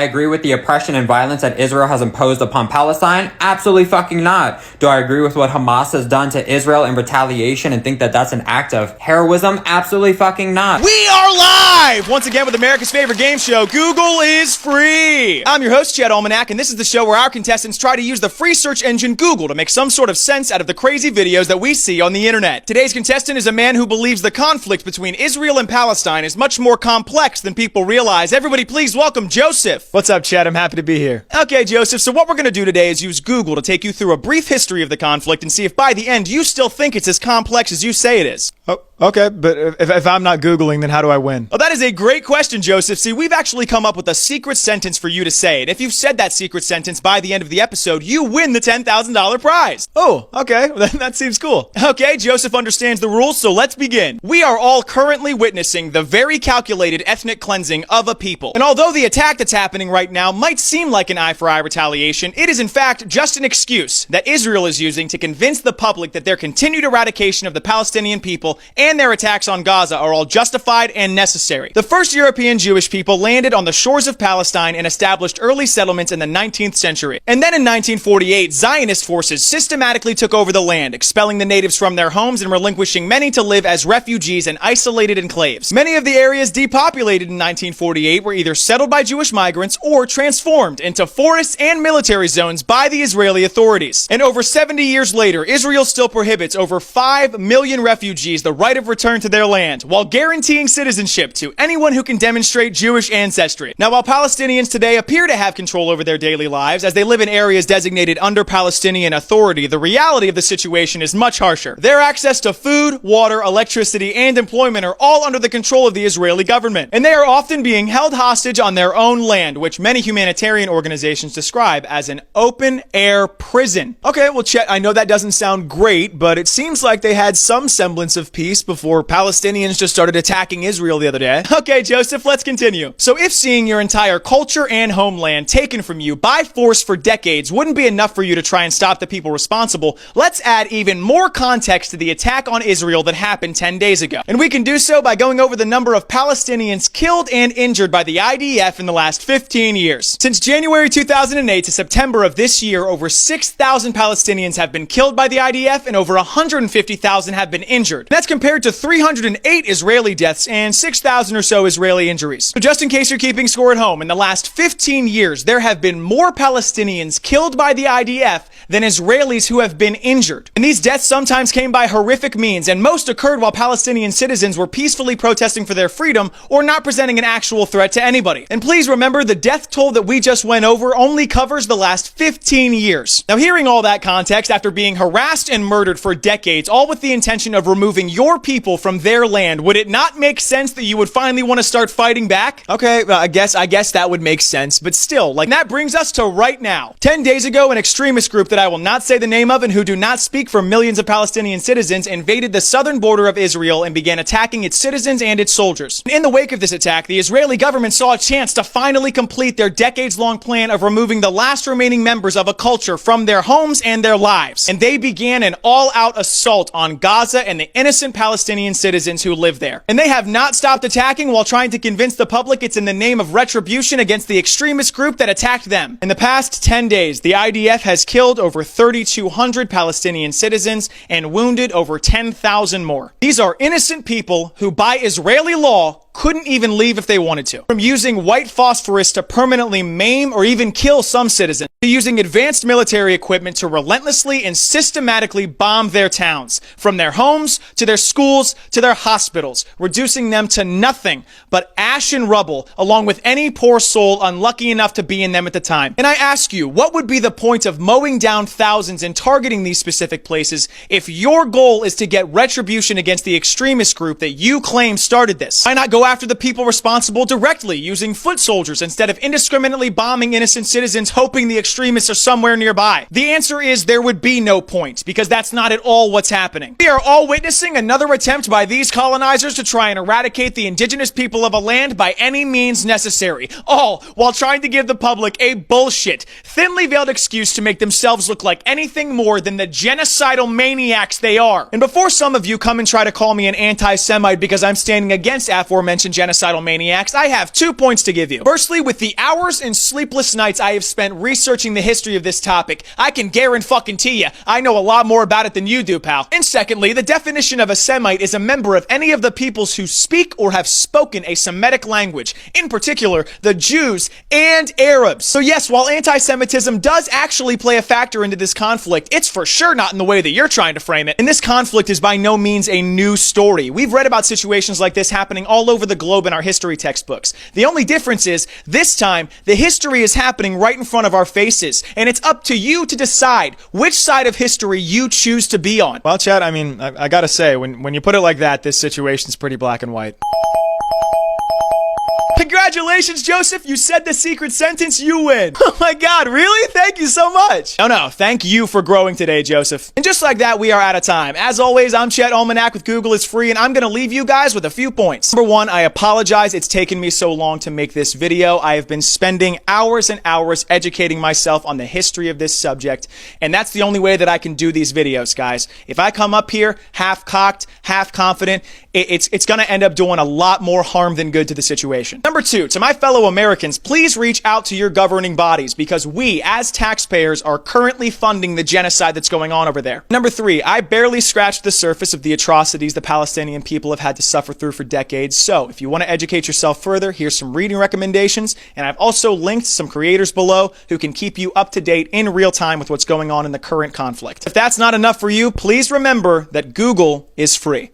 agree with the oppression and violence that Israel has imposed upon Palestine? Absolutely fucking not. Do I agree with what Hamas has done to Israel in retaliation and think that that's an act of heroism? Absolutely fucking not. We are live once again with America's favorite game show, Google is Free. I'm your host, GazaUnderAttack, and this is the show where our contestants try to use the free search engine Google to make some sort of sense out of the crazy videos that we see on the internet. Today's contestant is a man who believes the conflict between Israel and Palestine is much more complex than people realize. Everybody please welcome Joseph. What's up, Chad? I'm happy to be here. Okay, Joseph, so what we're going to do today is use Google to take you through a brief history of the conflict and see if by the end you still think it's as complex as you say it is. Oh, okay, but if I'm not Googling, then how do I win? Oh, that is a great question, Joseph. See, we've actually come up with a secret sentence for you to say, and if you've said that secret sentence by the end of the episode, you win the $10,000 prize. Oh, okay, that seems cool. Okay, Joseph understands the rules, so let's begin. We are all currently witnessing the very calculated ethnic cleansing of a people. And although the attack that's happening right now might seem like an eye-for-eye retaliation, it is in fact just an excuse that Israel is using to convince the public that their continued eradication of the Palestinian people and their attacks on Gaza are all justified and necessary. The first European Jewish people landed on the shores of Palestine and established early settlements in the 19th century. And then in 1948, Zionist forces systematically took over the land, expelling the natives from their homes and relinquishing many to live as refugees in isolated enclaves. Many of the areas depopulated in 1948 were either settled by Jewish migrants or transformed into forests and military zones by the Israeli authorities. And over 70 years later, Israel still prohibits over 5 million refugees the right of return to their land, while guaranteeing citizenship to anyone who can demonstrate Jewish ancestry. Now, while Palestinians today appear to have control over their daily lives, as they live in areas designated under Palestinian authority, the reality of the situation is much harsher. Their access to food, water, electricity, and employment are all under the control of the Israeli government, and they are often being held hostage on their own land, which many humanitarian organizations describe as an open-air prison. Okay, well, Chet, I know that doesn't sound great, but it seems like they had some semblance of peace before Palestinians just started attacking Israel the other day. Okay, Joseph, let's continue. So if seeing your entire culture and homeland taken from you by force for decades wouldn't be enough for you to try and stop the people responsible, let's add even more context to the attack on Israel that happened 10 days ago. And we can do so by going over the number of Palestinians killed and injured by the IDF in the last 15 years. Since January 2008 to September of this year, over 6,000 Palestinians have been killed by the IDF and over 150,000 have been injured. That's compared to 308 Israeli deaths and 6,000 or so Israeli injuries. So just in case you're keeping score at home, in the last 15 years, there have been more Palestinians killed by the IDF than Israelis who have been injured. And these deaths sometimes came by horrific means, and most occurred while Palestinian citizens were peacefully protesting for their freedom or not presenting an actual threat to anybody. And please remember, the death toll that we just went over only covers the last 15 years. Now, hearing all that context after being harassed and murdered for decades, all with the intention of removing your people from their land, would it not make sense that you would finally want to start fighting back? Okay, I guess that would make sense, but still, that brings us to right now. 10 days ago, an extremist group that I will not say the name of and who do not speak for millions of Palestinian citizens invaded the southern border of Israel and began attacking its citizens and its soldiers. In the wake of this attack, the Israeli government saw a chance to finally complete their decades-long plan of removing the last remaining members of a culture from their homes and their lives. And they began an all-out assault on Gaza and the innocent Palestinian citizens who live there. And they have not stopped attacking while trying to convince the public it's in the name of retribution against the extremist group that attacked them. In the past 10 days, the IDF has killed over 3,200 Palestinian citizens and wounded over 10,000 more. These are innocent people who, by Israeli law, couldn't even leave if they wanted to. From using white phosphorus to permanently maim or even kill some citizens, to using advanced military equipment to relentlessly and systematically bomb their towns, from their homes to their schools to their hospitals, reducing them to nothing but ash and rubble, along with any poor soul unlucky enough to be in them at the time. And I ask you, what would be the point of mowing down thousands and targeting these specific places if your goal is to get retribution against the extremist group that you claim started this? Why not go after the people responsible directly, using foot soldiers instead of indiscriminately bombing innocent citizens, hoping the extremists are somewhere nearby? The answer is there would be no point, because that's not at all what's happening. We are all witnessing another attempt by these colonizers to try and eradicate the indigenous people of a land by any means necessary, all while trying to give the public a bullshit, thinly veiled excuse to make themselves look like anything more than the genocidal maniacs they are. And before some of you come and try to call me an anti-Semite because I'm standing against aforementioned aforementioned genocidal maniacs, I have 2 points to give you. Firstly, with the hours and sleepless nights I have spent researching the history of this topic, I can guarantee you I know a lot more about it than you do, pal. And secondly, the definition of a Semite is a member of any of the peoples who speak or have spoken a Semitic language, in particular, the Jews and Arabs. So yes, while anti-Semitism does actually play a factor into this conflict, it's for sure not in the way that you're trying to frame it. And this conflict is by no means a new story. We've read about situations like this happening all over the globe in our history textbooks. The only difference is, this time, the history is happening right in front of our faces, and it's up to you to decide which side of history you choose to be on. Well, Chad, I mean, I gotta say, when you put it like that, this situation's pretty black and white. Congratulations, Joseph. You said the secret sentence, you win. Oh my God, really? Thank you so much. No, thank you for growing today, Joseph. And just like that, we are out of time. As always, I'm GazaUnderAttack with Google is free, and I'm gonna leave you guys with a few points. Number one, I apologize it's taken me so long to make this video. I have been spending hours and hours educating myself on the history of this subject, and that's the only way that I can do these videos, guys. If I come up here half-cocked, half-confident, it's gonna end up doing a lot more harm than good to the situation. Number two, to my fellow Americans, please reach out to your governing bodies, because we, as taxpayers, are currently funding the genocide that's going on over there. Number three, I barely scratched the surface of the atrocities the Palestinian people have had to suffer through for decades, so if you want to educate yourself further, here's some reading recommendations, and I've also linked some creators below who can keep you up to date in real time with what's going on in the current conflict. If that's not enough for you, please remember that Google is free.